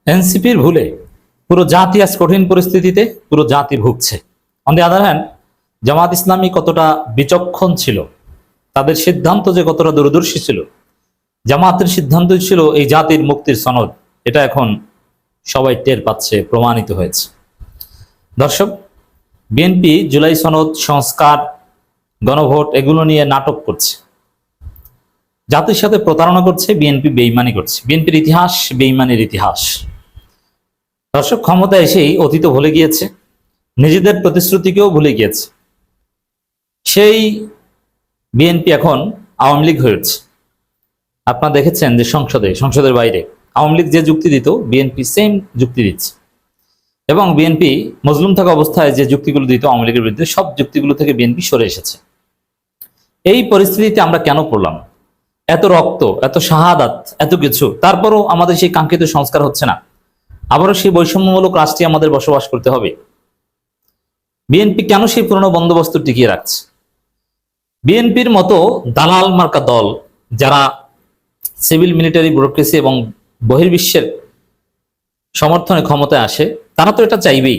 এনসিপির ভুলে পুরো জাতি আজ কঠিন পরিস্থিতিতে পুরো জাতি ভুগছে। On the other hand, Jamaat Islami কতটা বিচক্ষণ ছিল, তাদের সিদ্ধান্ত যে কতটা দূরদর্শী ছিল, জামাতের সিদ্ধান্ত ছিল এই জাতির মুক্তির সনদ, এটা এখন সবাই টের পাচ্ছে, প্রমাণিত হয়েছে। দর্শক, বিএনপি জুলাই সনদ, সংস্কার, গণভোট এগুলো নিয়ে নাটক করছে, জাতির সাথে প্রতারণা করছে, বিএনপি বেইমানি করছে। বিএনপির ইতিহাস বেইমানির ইতিহাস। দর্শক, ক্ষমতা এসেই অতীত ভুলে গিয়েছে, নিজেদের প্রতিশ্রুতিকেও ভুলে গিয়েছে। সেই বিএনপি এখন আওয়ামী লীগ হয়ে উঠছে। আপনারা দেখেছেন যে সংসদের বাইরে আওয়ামী লীগ যে যুক্তি দিত, বিএনপি সেম যুক্তি দিচ্ছে। এবং বিএনপি মজলুম থাকা অবস্থায় যে যুক্তিগুলো দিত আওয়ামী লীগের বিরুদ্ধে, সব যুক্তিগুলো থেকে বিএনপি সরে এসেছে। এই পরিস্থিতিতে আমরা কেন পড়লাম? এত রক্ত, এত শাহাদাত, এত কিছু, তারপরও আমাদের সেই কাঙ্ক্ষিত সংস্কার হচ্ছে না। আবারও সেই বৈষম্যমূলক রাষ্ট্রে আমাদের বসবাস করতে হবে। বিএনপি কেন সেই পুরনো বন্দোবস্ত টিকিয়ে রাখছে? বিএনপির মতো দালাল মার্কা দল, যারা সিভিল মিলিটারি ব্যুরোক্রেসি এবং বহির্বিশ্বের সমর্থনে ক্ষমতায় আসে, তারা তো এটা চাইবেই।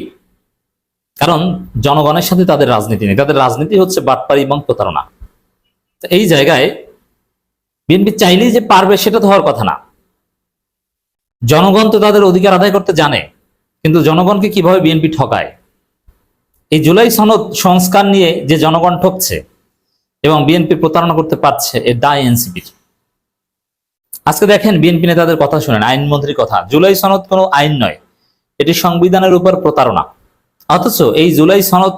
কারণ জনগণের সাথে তাদের রাজনীতি নেই, তাদের রাজনীতি হচ্ছে বাটপাড়ি এবং প্রতারণা। এই জায়গায় বিএনপি চাইলেই যে পারবে সেটা তো হওয়ার কথা না। জনগণ তো তাদের অধিকার আদায় করতে জানে, কিন্তু জনগণকে কিভাবে বিএনপি ঠকায়? এই জুলাই সনদ সংস্কার নিয়ে যে জনগণ ঠকছে এবং বিএনপি প্রতারণা করতে পারছে, এর দায় এনসিপির। আজকে দেখেন বিএনপি নেতাদের কথা শুনেন, আইনমন্ত্রীর কথা। জুলাই সনদ কোনো আইন নয়, এটি সংবিধানের উপর প্রতারণা। অথচ এই জুলাই সনদ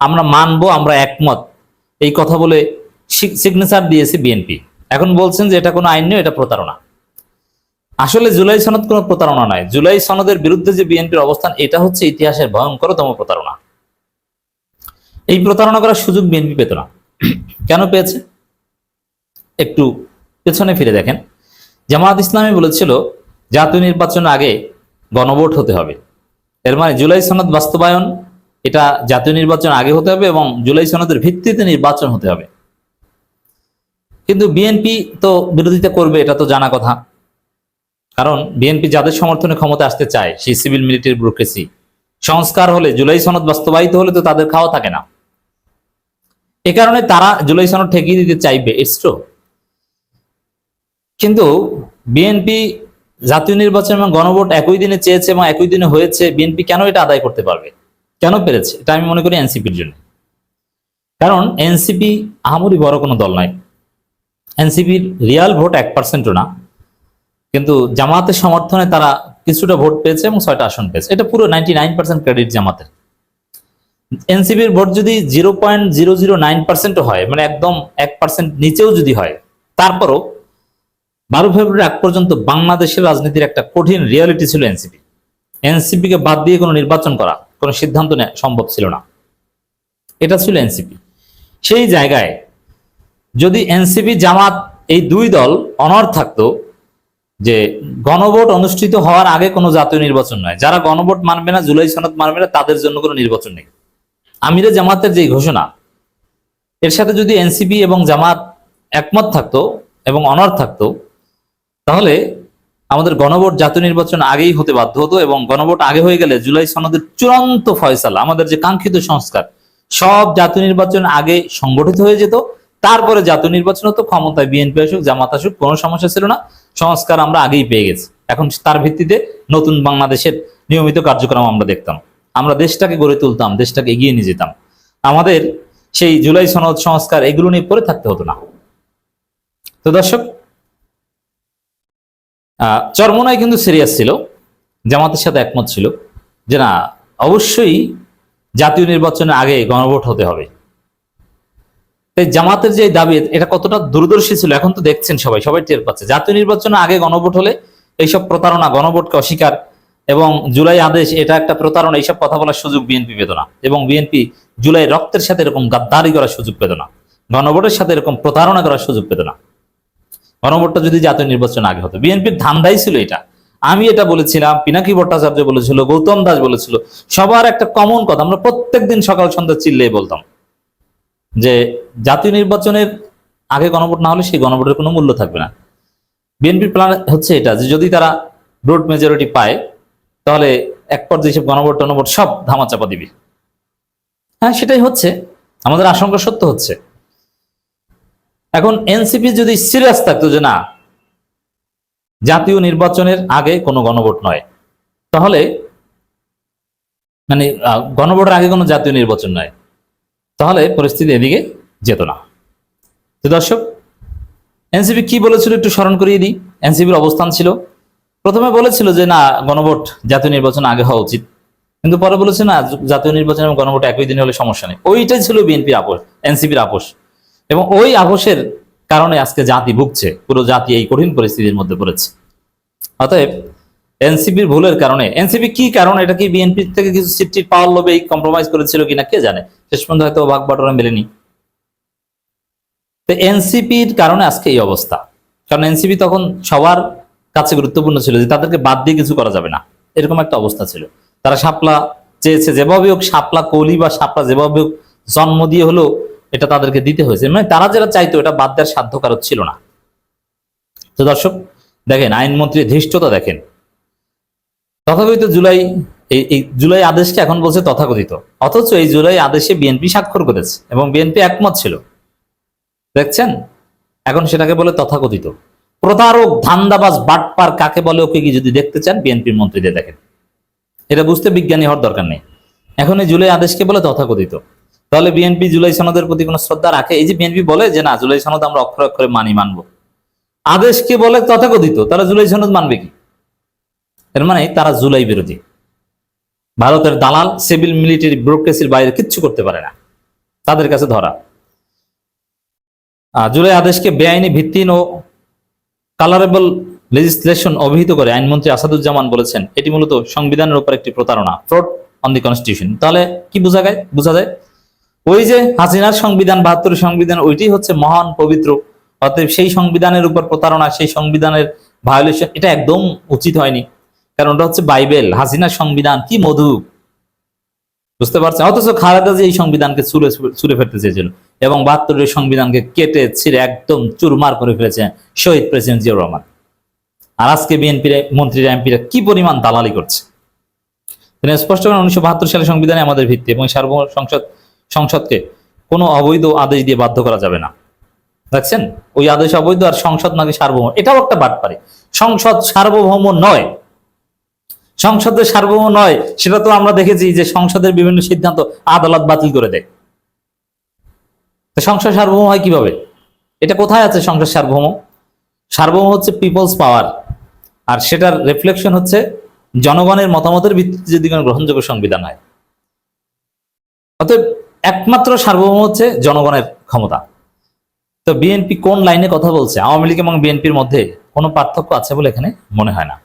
আমরা মানবো, আমরা একমত, এই কথা বলে সিগনেচার দিয়েছে বিএনপি। এখন বলছেন যে এটা কোনো আইন নয়, এটা প্রতারণা। আসলে জুলাই সনদ কোনো প্রতারণা নয়। জুলাই সনদের বিরুদ্ধে যে বিএনপির অবস্থান, এটা হচ্ছে ইতিহাসের ভয়ঙ্করতম প্রতারণা। এই প্রতারণা করার সুযোগ বিএনপি পেত না। কেন পেয়েছে? একটু পেছনে ফিরে দেখেন। জামাত ইসলামী বলেছিল জাতীয় নির্বাচনের আগে গণভোট হতে হবে। এর মানে জুলাই সনদ বাস্তবায়ন, এটা জাতীয় নির্বাচন আগে হতে হবে এবং জুলাই সনদের ভিত্তিতে নির্বাচন হতে হবে। কিন্তু বিএনপি তো বিরোধিতা করবে, এটা তো জানা কথা। কারণ বিএনপি যাদের সমর্থনে ক্ষমতা আসতে চায়, সেই সিভিল মিলিটারি ব্যুরোক্রেসি, সংস্কার হলে, জুলাই সনদ বাস্তবায়িত হলে তো তাদের খাওয়া থাকে না। এ কারণে তারা জুলাই সনদ ঠেকিয়ে দিতে চাইবে, ইটস ট্রু। কিন্তু বিএনপি জাতীয় নির্বাচন এবং গণভোট একই দিনে চেয়েছে এবং একই দিনে হয়েছে। বিএনপি কেন এটা আদায় করতে পারবে, কেন পেরেছে? এটা আমি মনে করি এনসিপির জন্য। কারণ এনসিপি আহামরি বড় কোনো দল নয়। এনসিপির রিয়াল ভোট 1%ও না, কিন্তু জামাতের সমর্থনে তারা কিছুটা ভোট পেয়েছে এবং 6টা আসন পেয়েছে। এটা পুরো 99% ক্রেডিট জামাতের। এনসিপির ভোট যদি 0.009% হয়, মানে একদম 1% নিচেও যদি হয়, তারপরও 12 ফেব্রুয়ারি আগ পর্যন্ত বাংলাদেশের রাজনীতির একটা কঠিন রিয়ালিটি ছিল এনসিপি। এনসিপিকে বাদ দিয়ে কোনো নির্বাচন করা, কোনো সিদ্ধান্ত নেওয়া সম্ভব ছিল না। এটা ছিল এনসিপি। সেই জায়গায় যদি এনসিপি জামাত এই দুই দল অনড় থাকতো যে গণভোট অনুষ্ঠিত হওয়ার আগে কোনো জাতীয় নির্বাচন নয়, যারা গণভোট মানবে না, জুলাই সনদ মানবে না, তাদের জন্য কোনো নির্বাচন নেই, আমিরে জামাতের যে ঘোষণা, এর সাথে যদি এনসিপি এবং জামাত একমত থাকতো এবং অনড় থাকতো, তাহলে আমাদের গণভোট জাতীয় নির্বাচন আগেই হতে বাধ্য হতো এবং গণভোট আগে হয়ে গেলে জুলাই সনদের চূড়ান্ত ফয়সালা, আমাদের যে কাঙ্ক্ষিত সংস্কার, সব জাতীয় নির্বাচন আগে সংগঠিত হয়ে যেত। তারপরে জাতীয় নির্বাচন হতো, ক্ষমতায় বিএনপি আসুক, জামাত আসুক, কোনো সমস্যা ছিল না। সংস্কার আমরা আগেই পেয়ে গেছি। এখন তার ভিত্তিতে নতুন বাংলাদেশের নিয়মিত কার্যক্রম আমরা দেখতাম, আমরা দেশটাকে গড়ে তুলতাম, দেশটাকে এগিয়ে নিয়ে যেতাম। আমাদের সেই জুলাই সনদ, সংস্কার এগুলো নিয়ে পড়ে থাকতে হতো না। তো দর্শক, চরমোনাই কিন্তু সিরিয়াস ছিল, জামাতের সাথে একমত ছিল যে না, অবশ্যই জাতীয় নির্বাচনের আগে গণভোট হতে হবে। তাই জামাতের যে দাবি, এটা কতটা দূরদর্শী ছিল এখন তো দেখছেন, সবাই টের পাচ্ছে। জাতীয় নির্বাচনের আগে গণভোট হলে এইসব প্রতারণা, গণভোটকে অস্বীকার এবং জুলাই আদেশ এটা একটা প্রতারণা, এইসব কথা বলার সুযোগ বিএনপি পেত না। এবং বিএনপি জুলাই রক্তের সাথে এরকম গাদ্দারি করার সুযোগ পেত না, গণভোটের সাথে এরকম প্রতারণা করার সুযোগ পেত না। গণভোটটা যদি জাতীয় নির্বাচন আগে হতো, বিএনপির ধান্দাই ছিল এটা। আমি এটা বলেছিলাম, পিনাকি ভট্টাচার্য বলেছিল, গৌতম দাস বলেছিল, সবার একটা কমন কথা, আমরা প্রত্যেকদিন সকাল সন্ধ্যা চিল্লেই বলতাম যে জাতীয় নির্বাচনের আগে গণভোট না হলে সেই গণভোটের কোনো মূল্য থাকবে না। বিএনপির প্ল্যান হচ্ছে এটা যে যদি তারা ব্রড মেজরিটি পায়, তাহলে এক পর্যায়ে সব গণভোট টনভোট সব ধামাচাপা দিবি। হ্যাঁ, সেটাই হচ্ছে, আমাদের আশঙ্কা সত্য হচ্ছে। এখন এনসিপি যদি সিরিয়াস থাকতো যে না, জাতীয় নির্বাচনের আগে কোনো গণভোট নয়, তাহলে মানে গণভোটের আগে কোনো জাতীয় নির্বাচন নয়, তাহলে পরিস্থিতি এদিকে যেত না। তো দর্শক, এনসিপি কি বলেছিল একটু স্মরণ করিয়ে দিই। এনসিপির অবস্থান ছিল, প্রথমে বলেছিল যে না, গণভোট জাতীয় নির্বাচন আগে হওয়া উচিত, কিন্তু পরে বলেছে না, জাতীয় নির্বাচন এবং গণভোট একই দিনে হলে সমস্যা নেই। ওইটাই ছিল বিএনপির আপোষ, এনসিপির আপোষ, এবং ওই আপোষের কারণে আজকে জাতি ভুগছে, পুরো জাতি এই কঠিন পরিস্থিতির মধ্যে পড়েছে। অতএব এনসিপির ভুলের কারণে, এনসিপি কি কারণ, এটা কি বিএনপি থেকে কিছু সিট পাওয়ার লোভে কম্প্রোমাইজ করেছিল কিনা কে জানে, শেষ পর্যন্ত হয়তো ভাগ বাটোয়ারা মেলেনি। তো এনসিপির কারণে আজকে এই অবস্থা, কারণ এনসিপি তখন সবার কাছে গুরুত্বপূর্ণ ছিল যে তাদেরকে বাদ দিয়ে কিছু করা যাবে না, এরকম একটা অবস্থা ছিল। তারা শাপলা চেয়েছে, যেভাবে হোক শাপলা কলি বা শাপলা যেভাবে হোক জন্ম দিয়ে হলো এটা তাদেরকে দিতে হয়েছে, মানে তারা যেটা চাইতো এটা বাদ দেওয়ার সাধ্য কারো ছিল না। তো দর্শক দেখেন, আইনমন্ত্রীর ধৃষ্টতা দেখেন, তথাকথিত জুলাই, এই জুলাই আদেশকে এখন বলছে তথাকথিত, অথচ এই জুলাই আদেশে বিএনপি স্বাক্ষর করেছে এবং বিএনপি একমত ছিল, দেখছেন? এখন সেটাকে বলে তথাকথিত। প্রতারক, ধান্দাবাজ, বাটপার কাকে বলে ওকে কি যদি দেখতে চান, বিএনপির মন্ত্রীদের দেখেন। এটা বুঝতে বিজ্ঞানী হওয়ার দরকার নেই। এখন এই জুলাই আদেশকে বলে তথাকথিত। তাহলে বিএনপি জুলাই সনদের প্রতি কোনো শ্রদ্ধা রাখে? এই যে বিএনপি বলে যে না, জুলাই সনদ আমরা অক্ষরে অক্ষরে মানব, আদেশকে বলে তথাকথিত, তারা জুলাই সনদ মানবে কি? এর মানে তারা জুলাই বিরোধী, ভারতের দালাল, সিভিল মিলিটারি ব্যুরোক্রেসির বাইরে কিচ্ছু করতে পারে না, তাদের কাছে ধরা। জুলাই আদেশকে বেআইনি, ভিত্তিহীন ও কালারেবল লেজিসলেশন অভিহিত করে আইনমন্ত্রী আসাদুজ্জামান বলেছেন এটি মূলত সংবিধানের উপর একটি প্রতারণা, ফ্রড অন দি কনস্টিটিউশন। তাহলে কি বোঝা যায়? ওই যে হাসিনার সংবিধান, ৭২ সংবিধান, ওইটি হচ্ছে মহান পবিত্র, অতএব সেই সংবিধানের উপর প্রতারণা, সেই সংবিধানের ভায়োলেশন, এটা একদম উচিত হয়নি, কারণ ওটা হচ্ছে বাইবেল, হাসিনার সংবিধান কি মধু, বুঝতে পারছেন? অথচ খালেদা জি এই সংবিধানকে ছুঁড়ে ফেলতে চেয়েছিল এবং ৭২ সংবিধানকে কেটে ছিঁড়ে একদম চুরমার করে ফেলেছেন শহীদ প্রেসিডেন্ট জিয়াউর রহমান। আর আজকে বিএনপির মন্ত্রীরা, এমপিরা কি পরিমাণ দালালি করছে। তিনি স্পষ্ট করেন ১৯৭২ সালের সংবিধানে আমাদের ভিত্তি এবং সার্বভৌম সংসদকে কোনো অবৈধ আদেশ দিয়ে বাধ্য করা যাবে না। দেখছেন, ওই আদেশ অবৈধ আর সংসদ নাকি সার্বভৌম, এটাও একটা বাটপারি। সংসদ সার্বভৌম নয়, সংসদের সার্বভৌম নয়, সেটা তো আমরা দেখেছি যে সংসদের বিভিন্ন সিদ্ধান্ত আদালত বাতিল করে দেয়। সংসদ সার্বভৌম হয় কিভাবে? এটা কোথায় আছে সংসদ সার্বভৌম? সার্বভৌম হচ্ছে পিপলস পাওয়ার, আর সেটার রিফ্লেকশন হচ্ছে জনগণের মতামতের ভিত্তিতে যদি কোনো গ্রহণযোগ্য সংবিধান হয়। অতএব একমাত্র সার্বভৌম হচ্ছে জনগণের ক্ষমতা। তো বিএনপি কোন লাইনে কথা বলছে? আওয়ামী লীগ এবং বিএনপির মধ্যে কোনো পার্থক্য আছে বলে এখানে মনে হয় না।